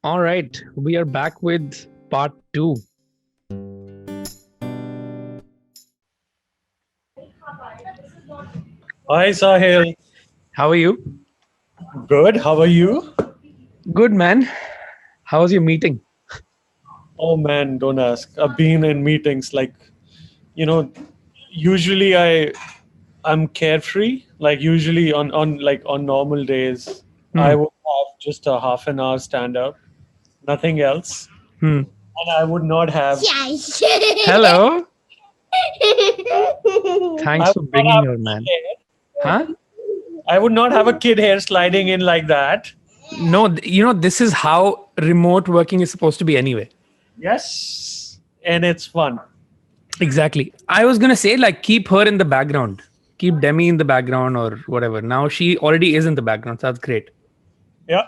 All right, we are back with part two. Hi Sahil. How are you? Good. How are you? Good, man. How was your meeting? Oh man, don't ask. I've been in meetings you know, usually I'm carefree. Like usually on normal days, I Hmm. would have just a half an hour stand up, nothing else. Hmm. And I would not have Hello. I Thanks for would not bringing have her, a kid man. hair. Huh? I would not have a kid hair sliding in like that. No, this is how remote working is supposed to be anyway. Yes. And it's fun. Exactly. I was gonna say like keep her in the background, keep Demi in the background or whatever. Now she already is in the background, so that's great. Yeah.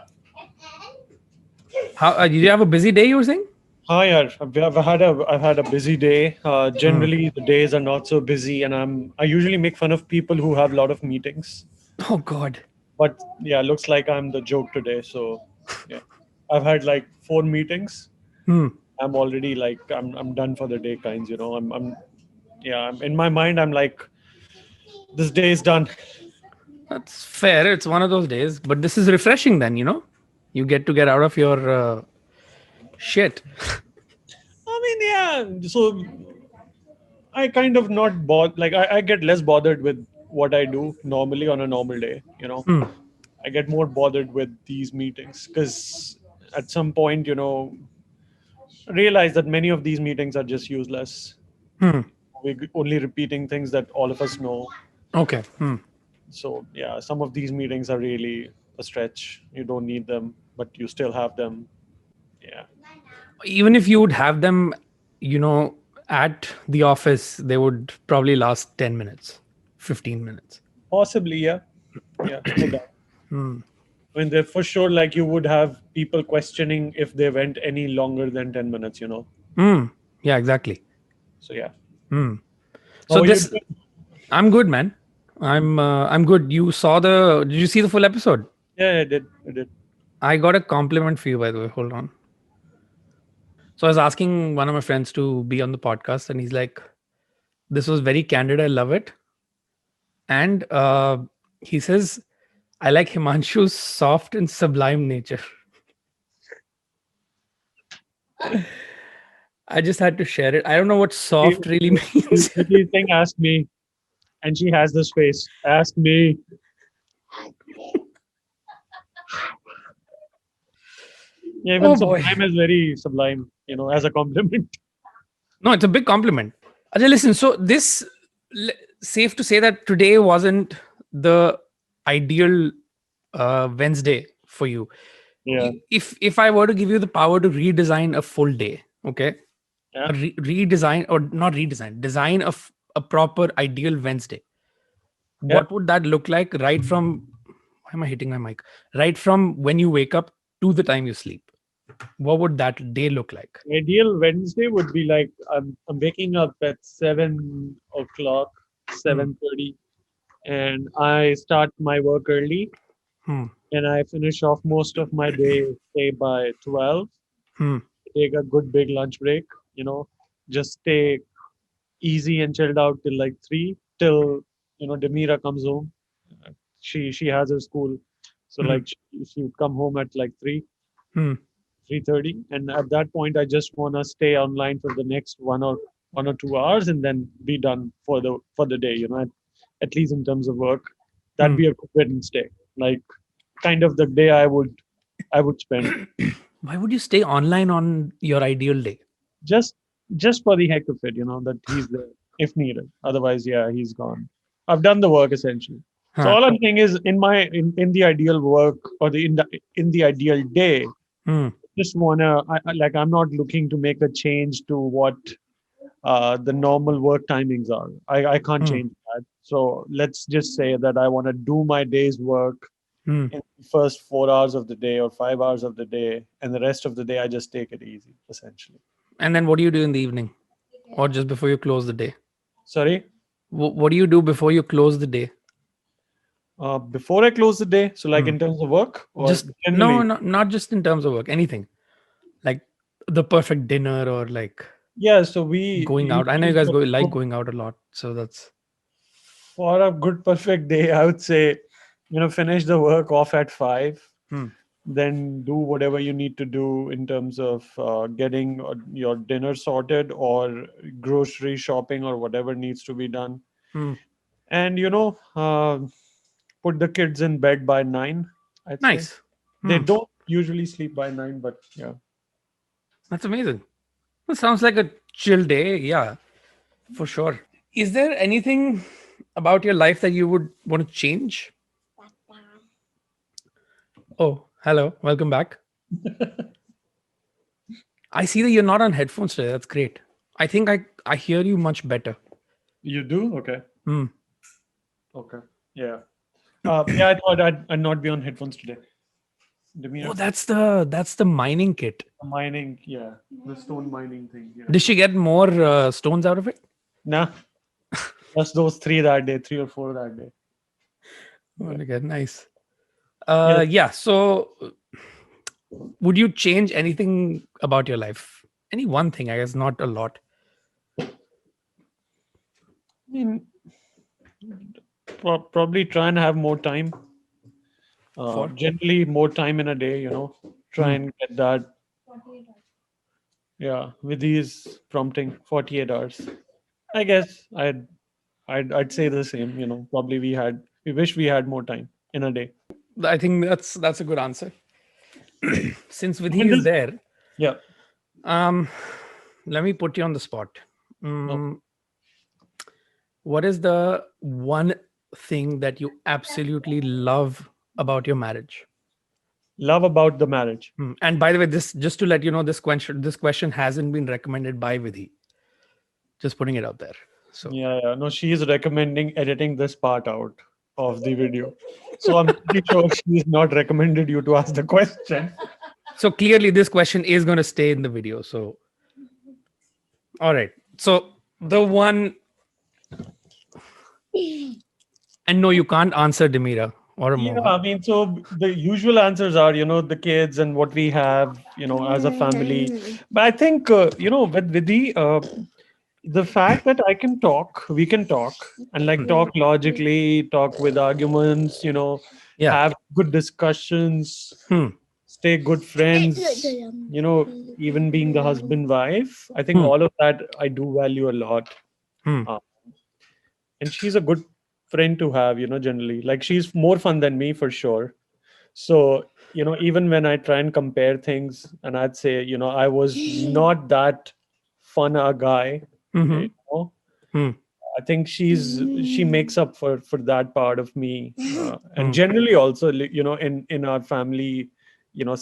How did you have a busy day? You were saying? Hi, I've had a busy day. Hmm. Generally, the days are not so busy, and I usually make fun of people who have a lot of meetings. Oh God. But yeah, looks like I'm the joke today. So yeah, I've had like 4 meetings. Hmm. I'm already like I'm done for the day, kinds. I'm yeah. I'm in my mind. I'm like this day is done. That's fair. It's one of those days, but this is refreshing. Then you get out of your shit. I mean, yeah. So I kind of not like I get less bothered with what I do normally on a normal day. Hmm. I get more bothered with these meetings because at some point, realize that many of these meetings are just useless. Hmm. We're only repeating things that all of us know. Okay. Hmm. So yeah, some of these meetings are really a stretch. You don't need them, but you still have them. Yeah, Even if you would have them, you know, at the office, they would probably last 10 minutes, 15 minutes. possibly. Yeah, yeah, no doubt. Hmm. I mean, they're for sure. Like you would have people questioning if they went any longer than 10 minutes. Hmm. Yeah. Exactly. So yeah. Hmm. How So are you this, doing? I'm good, man. I'm good. You saw the? Did you see the full episode? Yeah, I did. I did. I got a compliment for you, by the way. Hold on. So I was asking one of my friends to be on the podcast, and he's like, "This was very candid. I love it." And he says, "I like Himanshu's soft and sublime nature." I just had to share it. I don't know what She, soft really she, means. she saying, "Ask me," and she has this face. Ask me. Yeah, even Oh boy. sublime is very sublime, as a compliment. No, it's a big compliment. Ajay, listen. So this, safe to say that today wasn't the ideal Wednesday for you. Yeah, If I were to give you the power to redesign a full day, okay, yeah, redesign or not redesign, design a proper ideal Wednesday. yeah. What would that look like? Right from why am I hitting my mic? Right from when you wake up to the time you sleep. What would that day look like? Ideal Wednesday would be like I'm waking up at 7 o'clock, Hmm. 7:30, and I start my work early, Hmm. and I finish off most of my day say by 12. Hmm. Take a good big lunch break, you know, just stay easy and chilled out till like 3 till Demira comes home. She has her school, so Hmm. like she would come home at like 3, Hmm. 3:30, and at that point I just want to stay online for the next 1 or 2 hours and then be done for the day, at least in terms of work. That'd Hmm. be a good Wednesday, like kind of the day I would spend Why would you stay online on your ideal day? just just for the heck of it, that he's there if needed. Otherwise, yeah, he's gone. I've done the work essentially. So Huh. all I'm saying is, in the ideal work, or in the ideal day, Hmm. just wanna like I'm not looking to make a change to what the normal work timings are. I can't Hmm. change that. So let's just say that I want to do my day's work Hmm. in the first 4 hours of the day or 5 hours of the day, and the rest of the day I just take it easy, essentially. And then what do you do in the evening or just before you close the day? Sorry. What do you do before you close the day? Before I close the day, so like Hmm. in terms of work or Just no, generally, not just in terms of work, anything. the perfect dinner or like Yeah, so we going out? I know you usually guys like going out a lot, so that's for a good perfect day, I would say, finish the work off at 5, hmm, then do whatever you need to do in terms of getting your dinner sorted or grocery shopping or whatever needs to be done. hmm, And, put the kids in bed by 9, I'd say. nice. They Hmm, don't usually sleep by 9, but yeah. that's amazing. That sounds like a chill day. Yeah, for sure. Is there anything about your life that you would want to change? Oh, hello. Welcome back. I see that you're not on headphones today. That's great. I think I hear you much better. You do? Okay. Hmm. Okay. Yeah. Yeah, I thought I'd not be on headphones today. Oh, Demeanor. that's the mining kit. Mining, yeah. The stone mining thing, yeah. Did she get more stones out of it? Nah, just those three that day, 3 or 4 that day. Oh, Yeah. okay, nice. Yes. Yeah. So, would you change anything about your life? Any one thing? I guess not a lot. I mean, probably try and have more time. For Generally, more time in a day, try hmm. and get that. Yeah, with these prompting 48 hours. I guess I'd say the same, probably we wish we had more time in a day. I think that's a good answer. Since I Vidhi mean, is there, yeah. um, let me put you on the spot. No, Mm, what is the one thing that you absolutely love about your marriage? love about the marriage. And by the way, this just to let you know, this question hasn't been recommended by Vidhi. Just putting it out there. So Yeah, yeah. No, she is recommending editing this part out of the video. So I'm pretty sure she's not recommended you to ask the question. so clearly this question is going to stay in the video. So all right. So the one, and no, you can't answer Demira or Yeah, Mohan. I mean, so the usual answers are, the kids and what we have, as a family. But I think, with the fact that we can talk and like talk logically, talk with arguments, Yeah. have good discussions, Hmm. stay good friends, you know, even being the husband wife. I think Hmm. all of that I do value a lot. Hmm. Uh, and she's a good friend to have, generally. Like she's more fun than me for sure. So, even when I try and compare things and I'd say, I was not that fun a guy, Hmm. you know, Hmm. I think she makes up for that part of me, and Hmm. generally also in our family,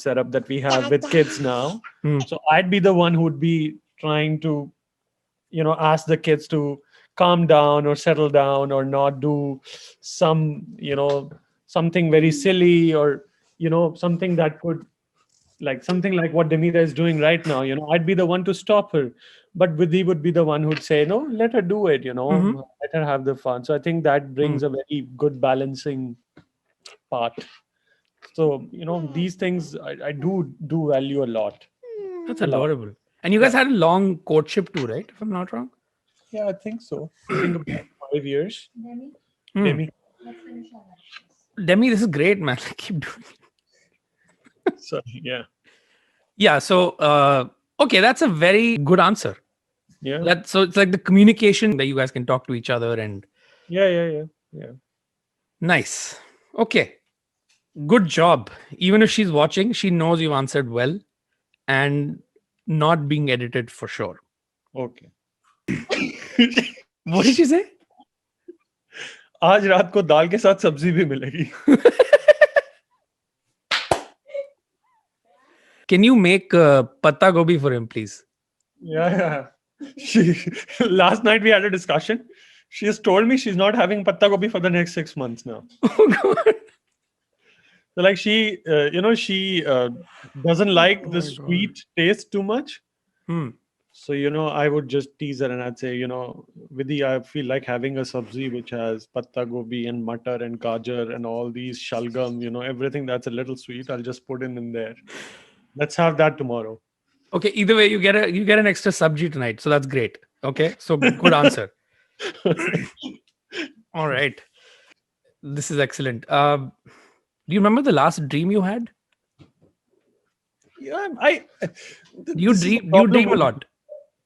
setup that we have with kids now. Hmm. So I'd be the one who'd be trying to ask the kids to calm down or settle down or not do some something very silly or something that could like something like what Demira is doing right now. I'd be the one to stop her, but Vidhi would be the one who'd say, no, let her do it, Hmm. let her have the fun. So I think that Hmm. brings a very good balancing part. So these things I do value a lot. That's A lot. adorable. And you Yeah. guys had a long courtship too, right? If I'm not wrong. Yeah, I think so. I think about 5 years. Hmm. Demi. Demi, this is great, man. Keep doing. So yeah. Yeah. So okay, that's a very good answer. Yeah. That so it's like the communication that you guys can talk to each other and Yeah, yeah, yeah. Yeah. nice. Okay. Good job. Even if she's watching, she knows you answered well and not being edited for sure. Okay. What did you say? आज रात को दाल के साथ सब्जी भी मिलेगी. Can you make patta gobi for him, please? Yeah, yeah. She last night we had a discussion. She has told me she's not having patta gobi for the next 6 months now. Oh god. So like she doesn't like Oh the my god. sweet taste too much. Hmm. So I would just tease her and I'd say, Vidhi, I feel like having a sabzi which has patta gobi and matar and gajar and all these shalgam, everything that's a little sweet. I'll just put in there. Let's have that tomorrow. Okay, either way, you get an extra subji tonight, so that's great. Okay, so good answer. All right, this is excellent. Do you remember the last dream you had? Yeah, I. Do you This is the dream? Do you problem dream a with. lot?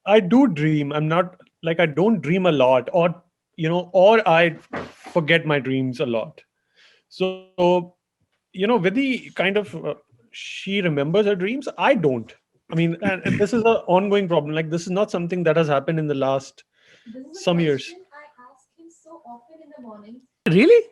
I do dream. I'm not like I don't dream a lot, or or I forget my dreams a lot. So Vidhi kind of she remembers her dreams. I don't. I mean, and this is an ongoing problem. Like this is not something that has happened in the last some years. Really?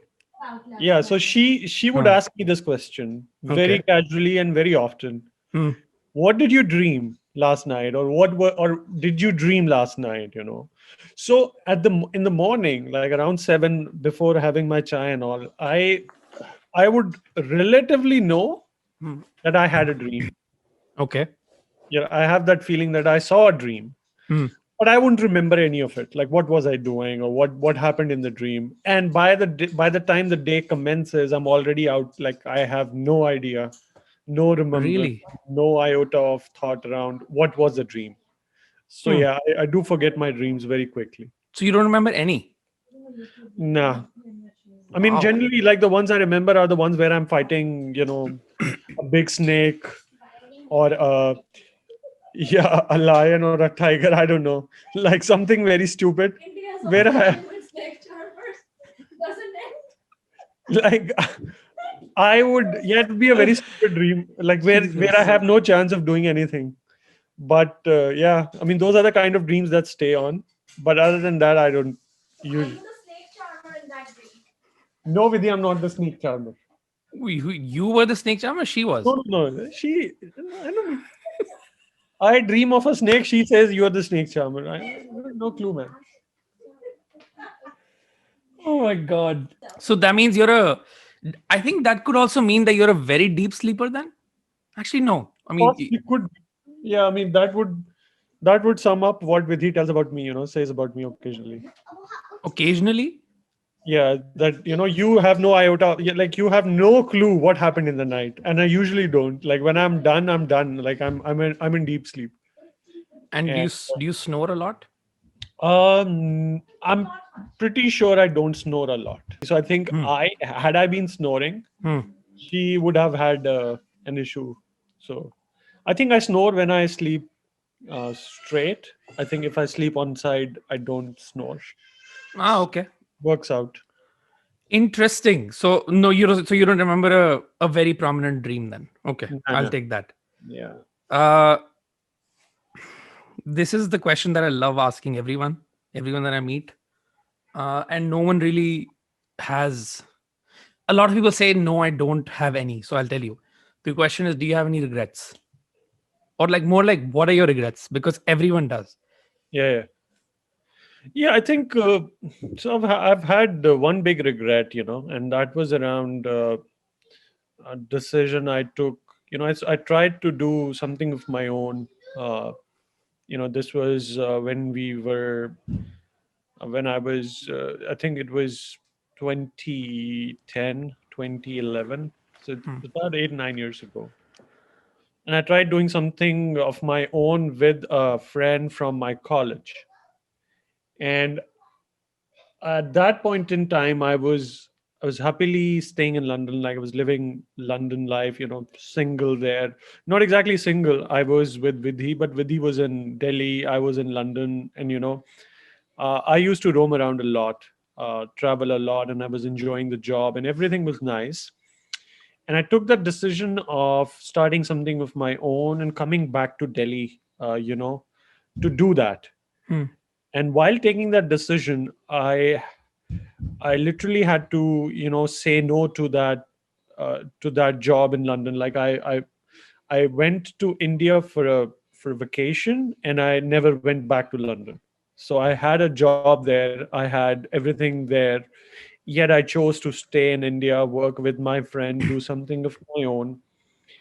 Yeah, so she would Huh. ask me this question very Okay. casually and very often. Hmm. What did you dream last night, or or did you dream last night? So in the morning, like around 7, before having my chai and all, I would relatively know Hmm. that I had a dream. Okay. Yeah, I have that feeling that I saw a dream, Hmm. but I wouldn't remember any of it. Like what was I doing, or what happened in the dream. And by the time the day commences, I'm already out. Like I have no idea, no remembrance, Really? no iota of thought around what was the dream. So Hmm. yeah, I do forget my dreams very quickly. So you don't remember any? Nah, I mean Wow. generally like the ones I remember are the ones where I'm fighting, a big snake, or yeah, a lion or a tiger. I don't know, like something very stupid. Where I like I would, yeah, it would be a very stupid dream, like where I Jesus. have no chance of doing anything. But yeah, I mean those are the kind of dreams that stay on. But other than that, I don't use. No, Vidhi, I'm not the snake charmer. You were the snake charmer. She was. No, no, no. I don't know. I dream of a snake. She says you're the snake charmer. No clue, man. Oh my god. So that means you're a. I think that could also mean that you're a very deep sleeper. Then actually, no. I mean, Possibly could. Yeah, I mean that would sum up what Vidhi tells about me. Says about me occasionally. occasionally. Yeah, that you have no iota. Yeah, like you have no clue what happened in the night, and I usually don't. Like when I'm done, I'm done. Like I'm in deep sleep. And And do you snore a lot? I'm pretty sure I don't snore a lot. So I think Hmm. I been snoring, Hmm. she would have had an issue. So I think I snore when I sleep straight. I think if I sleep on side, I don't snore. Ah, okay. Works out. Interesting. So no, you don't. So you don't remember a very prominent dream then? Okay, Nah, I'll nah. take that. Yeah. Uh, this is the question that I love asking everyone that I meet, and no one really has. A lot of people say no, I don't have any. So I'll tell you. The question is, do you have any regrets, or like more like, what are your regrets? Because everyone does. Yeah. Yeah. Yeah, I think so. I've had one big regret, and that was around a decision I took. I tried to do something of my own. Uh, this was when I was, I think it was 2010, 2011. So Hmm. it's about 8, 9 years ago. And I tried doing something of my own with a friend from my college. And at that point in time, I was happily staying in London. Like I was living London life, single there. Not exactly single. I was with Vidhi, but Vidhi was in Delhi. I was in London, and I used to roam around a lot, travel a lot, and I was enjoying the job, and everything was nice. And I took that decision of starting something of my own and coming back to Delhi, to do that. Hmm. And while taking that decision, I literally had to, say no to that job in London. Like I went to India for a vacation, and I never went back to London. So I had a job there, I had everything there, yet I chose to stay in India, work with my friend, do something of my own.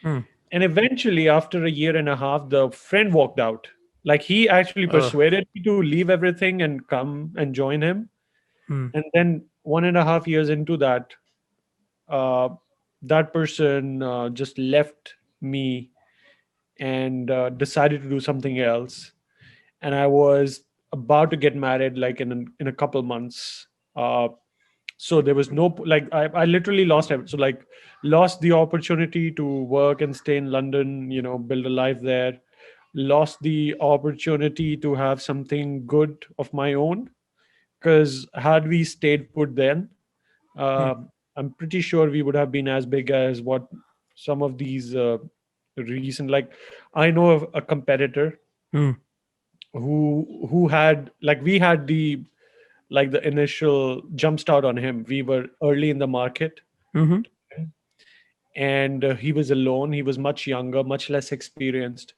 Hmm. And eventually, after a year and a half, the friend walked out. Like he actually Uh, persuaded me to leave everything and come and join him. hmm. And then 1.5 years into that, uh, that person just left me, and decided to do something else. And I was about to get married like in a couple months. Uh, so there was no like I literally lost everything. So like lost the opportunity to work and stay in London, build a life there. Lost the opportunity to have something good of my own, because had we stayed put then, Hmm. uh, I'm pretty sure we would have been as big as what some of these recent, like, I know of a competitor Hmm. who had, like, we had the initial jump start on him. We were early in the market, Mm-hmm. and he was alone. He was much younger, much less experienced,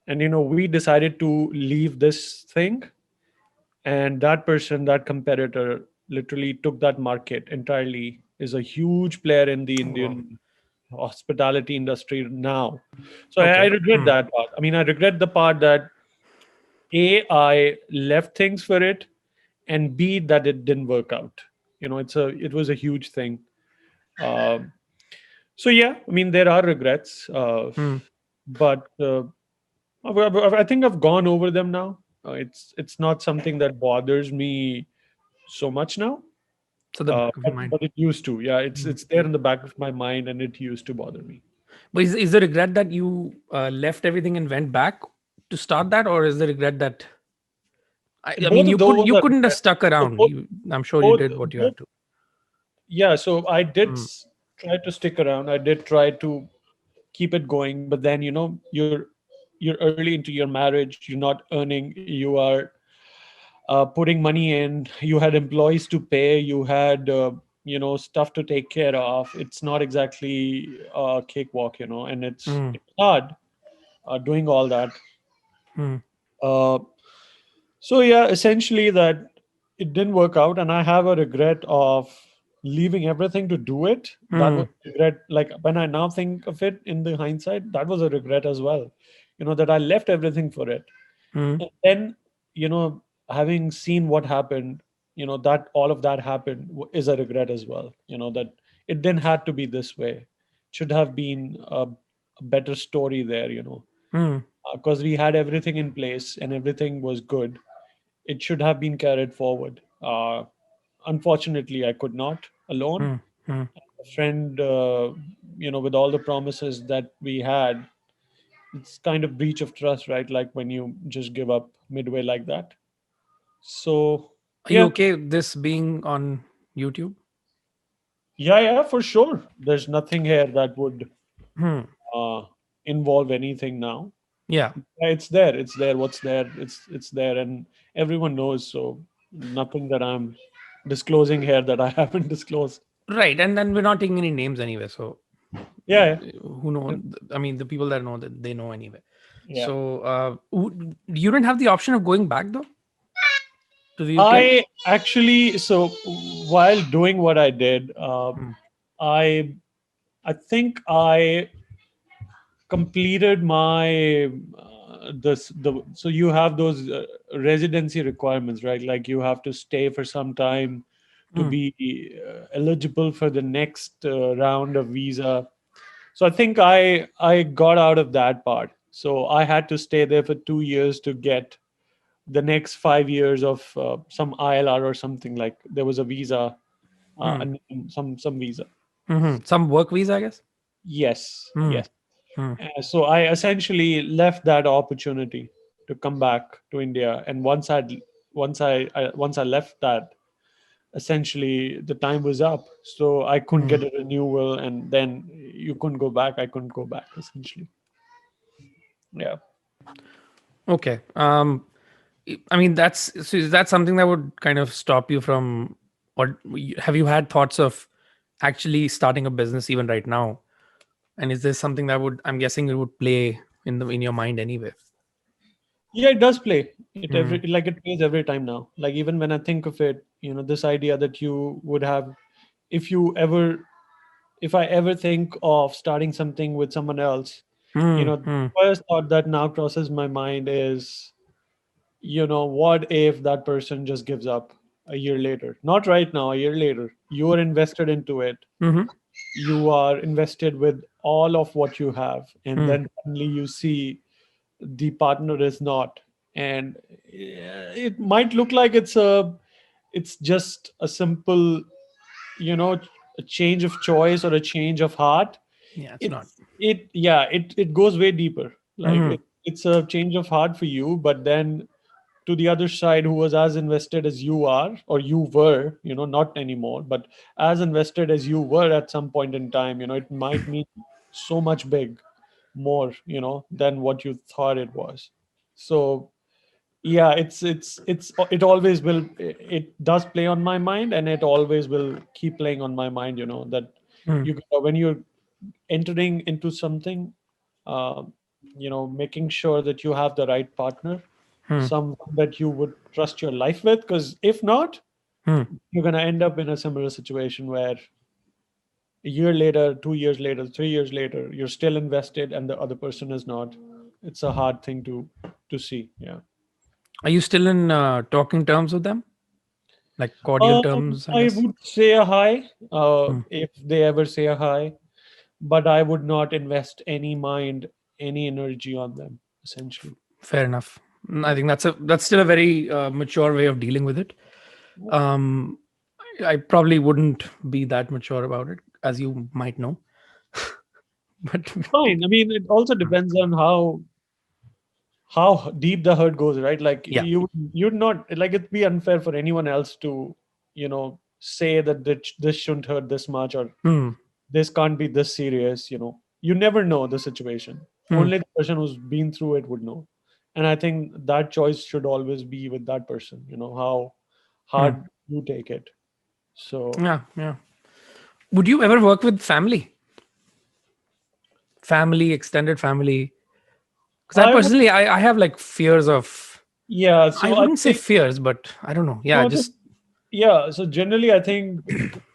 and we decided to leave this thing, and that person, that competitor, literally took that market entirely. Is a huge player in the Wow. Indian hospitality industry now. So I Okay. regret Hmm. that part. I mean, I regret the part that I left things for it, and B, that it didn't work out. It was a huge thing. Um, so yeah, I mean, there are regrets, Hmm. but I think I've gone over them now. It's not something that bothers me so much now. So the back of your mind. But it used to. Yeah, it's Hmm. it's there in the back of my mind, and it used to bother me. But is the regret that you left everything and went back to start that, or is the regret that I mean Both of those you are couldn't have regrets. stuck So around. both, I'm sure you both, did what you both. had to. Yeah, so I did Hmm. try to stick around. I did try to keep it going, but then you're early into your marriage. You're not earning. You are putting money in. You had employees to pay. You had stuff to take care of. It's not exactly a cakewalk, and it's Hmm. it's hard doing all that. Hmm. Uh, so yeah, essentially that it didn't work out, and I have a regret of leaving everything to do it. That was Hmm. a regret. Like when I now think of it in the hindsight, that was a regret as well. That I left everything for it. Hmm. And then, having seen what happened, that all of that happened is a regret as well. That it didn't have to be this way. Should have been a better story there. Hmm. Because we had everything in place and everything was good. It should have been carried forward. Unfortunately, I could not alone. Hmm. Hmm. A friend, with all the promises that we had, it's kind of breach of trust, right? Like when you just give up midway like that. So Are you yeah, okay with this being on YouTube? yeah, for sure. There's nothing here that would Hmm. uh, involve anything now. Yeah. Yeah, it's there. It's there. What's there? It's there, and everyone knows. So nothing that I'm disclosing here that I haven't disclosed. Right. And then we're not taking any names anyway. So Yeah, who know? I mean, the people that know that they know anyway. yeah. So you didn't have the option of going back though to the UK. I actually, so while doing what I did, Hmm. I I think I completed my this the so you have those residency requirements, right? Like you have to stay for some time to Hmm. be eligible for the next round of visa. So I think I got out of that part. So I had to stay there for 2 years to get the next 5 years of some ILR or something. Like there was a visa, Hmm. and some visa. Some work visa, I guess. Yes, Hmm. yes. Hmm. So I essentially left that opportunity to come back to India, and once I left that, essentially the time was up. So I couldn't Hmm. get a renewal, and then you couldn't go back. I couldn't go back. Essentially, yeah. Okay. I mean, is that something that would kind of stop you from, or have you had thoughts of actually starting a business even right now? And is this something that would, I'm guessing, it would play in your mind anyway? Yeah, it does play. Hmm. It plays every time now. Like even when I think of it, this idea that you would have, if you ever, if I ever think of starting something with someone else, Hmm. the Hmm. first thought that now crosses my mind is, what if that person just gives up a year later? Not right now, a year later. You are invested into it. Hmm. You are invested with all of what you have, and Hmm. then suddenly you see the partner is not. And it might look like it's just a simple, you know, a change of choice or a change of heart. Yeah, it's not. It goes way deeper. Like Hmm. it's a change of heart for you, but then to the other side, who was as invested as you are, or you were, not anymore, but as invested as you were at some point in time, it might mean so much big more, than what you thought it was. So yeah, it always will, it does play on my mind, and it always will keep playing on my mind, that Hmm. when you're entering into something, um, making sure that you have the right partner, Hmm. someone that you would trust your life with, because if not, Hmm. you're going to end up in a similar situation where a year later, 2 years later, 3 years later, you're still invested and the other person is not. It's a hard thing to see. Yeah. Are you still in talking terms with them? Like cordial terms, I I guess. would say a hi, Hmm. if they ever say a hi, but I would not invest any mind, any energy on them, essentially. Fair enough. I think that's still a very mature way of dealing with it. Um, I probably wouldn't be that mature about it, as you might know. But Fine. I mean, it also depends on how deep the hurt goes, right? Like yeah. you'd not, like, it'd be unfair for anyone else to, say that this shouldn't hurt this much, or Hmm. this can't be this serious. You never know the situation. Hmm. Only the person who's been through it would know. And I think that choice should always be with that person, how Hmm. hard you take it. So Yeah. Yeah. Would you ever work with family, extended family? Because I I would, personally, I have like fears of. yeah, I so I wouldn't say think, fears, but I don't know. Yeah, no, so just yeah, so generally I think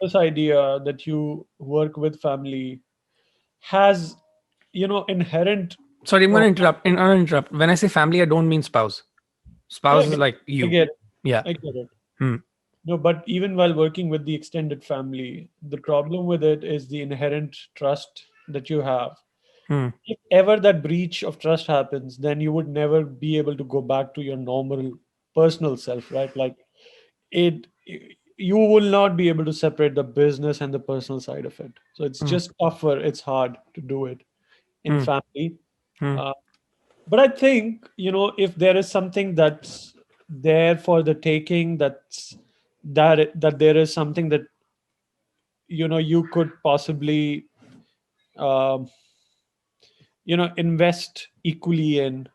this idea that you work with family has, inherent. sorry. I'm uh, gonna interrupt. I'm gonna interrupt. When I say family, I don't mean spouse. yeah, Spouse is like I you. get it. Yeah. I get it. Hmm. No, but even while working with the extended family, the problem with it is the inherent trust that you have. Hmm. If ever that breach of trust happens, then you would never be able to go back to your normal personal self, right? Like it, you will not be able to separate the business and the personal side of it. So it's Hmm. just tougher. It's hard to do it in Hmm. family. Hmm. Uh, but I think, if there is something that's there for the taking, that there is something that, you could possibly, um, invest equally in,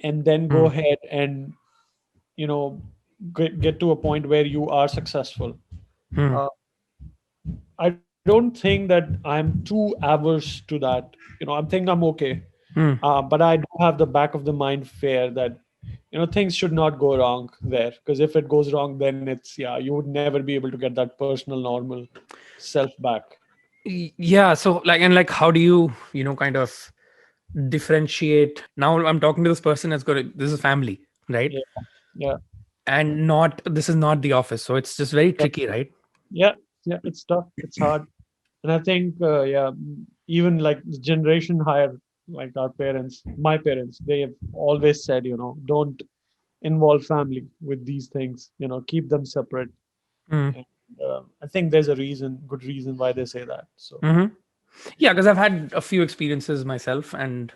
and then go Hmm. ahead and, you know get to a point where you are successful. Hmm. uh, I don't think that I'm too averse to that. I think I'm okay. Hmm. But I do have the back of the mind fear that, things should not go wrong there, because if it goes wrong, then it's, yeah, you would never be able to get that personal normal self back. Yeah. So like, and like, how do you, kind of differentiate? Now I'm talking to this person that's got this is family, right? Yeah, yeah, And not this is not the office, so it's just very yeah, tricky, right? yeah, yeah. It's tough. It's hard. And I think, yeah, even like the generation higher, like our parents, my parents, they have always said, don't involve family with these things. Keep them separate. Mm. And I think there's a good reason why they say that. So Hmm. Yeah, because I've had a few experiences myself, and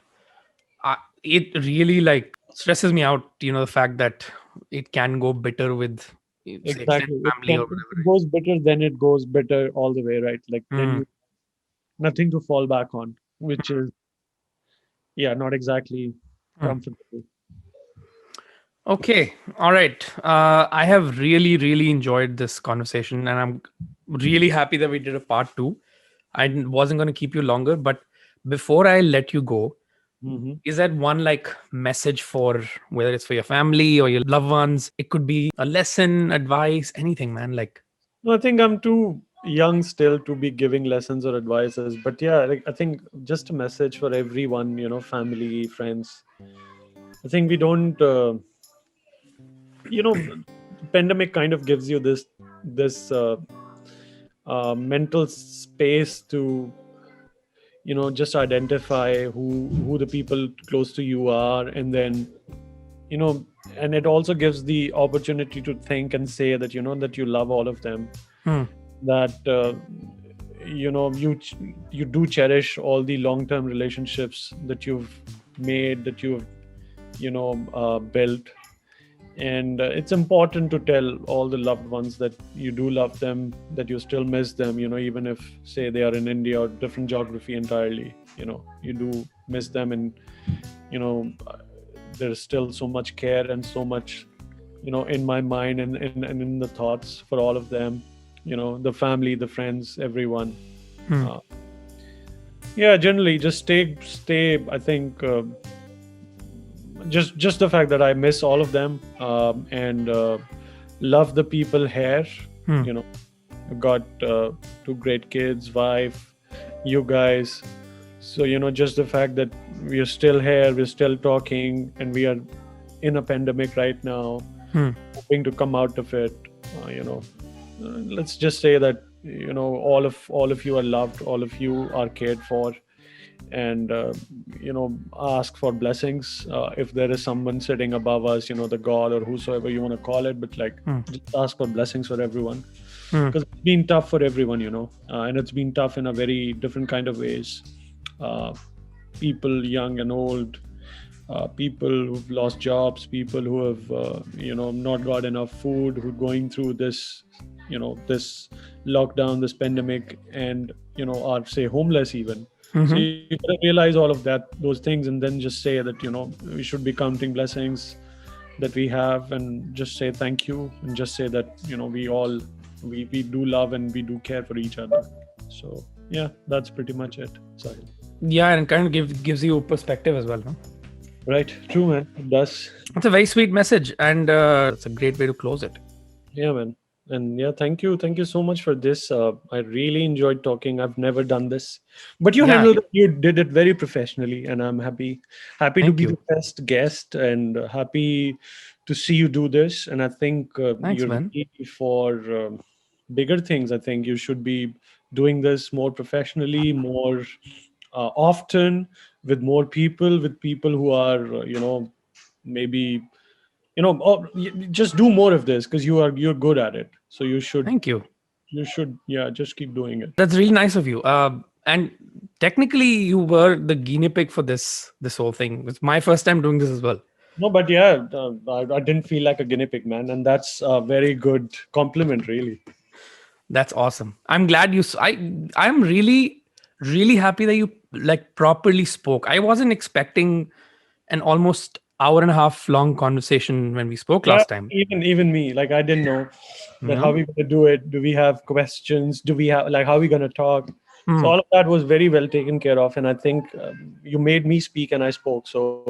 it really like stresses me out. The fact that it can go bitter with, say, extended exactly, family or if whatever, it goes better, then it goes better all the way, right? Like then right? you nothing to fall back on, which is, yeah, not exactly Mm. comfortable. Okay. All right. I have really, really enjoyed this conversation, and I'm really happy that we did a part two. Wasn't going to keep you longer, but before I let you go, Hmm. is that one like message for whether it's for your family or your loved ones? It could be a lesson, advice, anything, man. Like, No, I think I'm too young still to be giving lessons or advices. But yeah, like, I think just a message for everyone, family, friends. I think we don't, the pandemic kind of gives you this mental space to, just identify who the people close to you are, and then you know and it also gives the opportunity to think and say that that you love all of them, Hmm. that you do cherish all the long term relationships that you've made, that you've built. And it's important to tell all the loved ones that you do love them, that you still miss them, even if, say, they are in India or different geography entirely. You do miss them, and you know there's still so much care and so much in my mind, and in the thoughts for all of them, the family, the friends, everyone. Hmm. uh, yeah, generally just stay, I think, just the fact that I miss all of them, and love the people here. Hmm. You know, I got two great kids, wife, you guys. So just the fact that we are still here, we're still talking, and we are in a pandemic right now, Hmm. hoping to come out of it. Let's just say that all of you are loved, all of you are cared for, and ask for blessings, if there is someone sitting above us, the god or whosoever you want to call it, but like, Hmm. just ask for blessings for everyone, Hmm. because it's been tough for everyone, and it's been tough in a very different kind of ways. uh, People young and old, people who've lost jobs, people who have not got enough food, who are going through this lockdown, this pandemic, and are, say, homeless even. So Hmm. you gotta realize all of those things, and then just say that we should be counting blessings that we have, and just say thank you, and just say that we do love and we do care for each other. So yeah, that's pretty much it. Sorry. Yeah, and kind of gives you perspective as well. No? Right, true, man, it does. It's a very sweet message, and it's a great way to close it. Yeah, man. And yeah, thank you so much for this. I really enjoyed talking. I've never done this, but Yeah, you did it very professionally, and I'm happy to thank be the you. best guest, and happy to see you do this. And I think Thanks, you're man. ready for bigger things. I think you should be doing this more professionally, more often, with people who are maybe just do more of this, because you're good at it, so Thank you. yeah, just keep doing it. That's really nice of you. And technically, you were the guinea pig for this whole thing. It's my first time doing this as well. No, but yeah, I didn't feel like a guinea pig, man, and that's a very good compliment, really. That's awesome. I'm glad you. I'm really really happy that you like properly spoke. I wasn't expecting an almost hour and a half long conversation when we spoke Yeah, last time. even me, like, I didn't know You that how know. we gonna do it. Do we have questions? Do we have, like, how we gonna talk? So Hmm. all of that was very well taken care of, and I think you made me speak and I spoke. So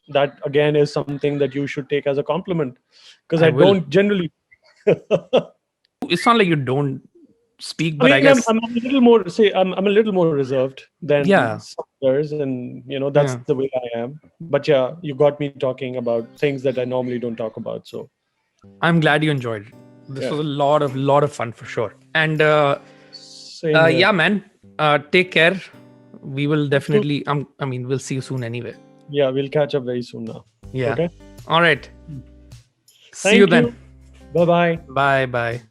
that again is something that you should take as a compliment, because I I will. don't generally. It's not like you don't speak, I but I mean, guess I'm a little more, say, I'm a little more reserved than yeah, some others, and that's yeah. the way I am. But yeah, you got me talking about things that I normally don't talk about. So I'm glad you enjoyed it. This yeah, was a lot of fun for sure. And same here. yeah, man. Take care. We will You too. definitely. I mean, we'll see you soon anyway. Yeah, we'll catch up very soon now. Yeah. Okay. All right. See you Thank then. you. Bye bye. Bye bye.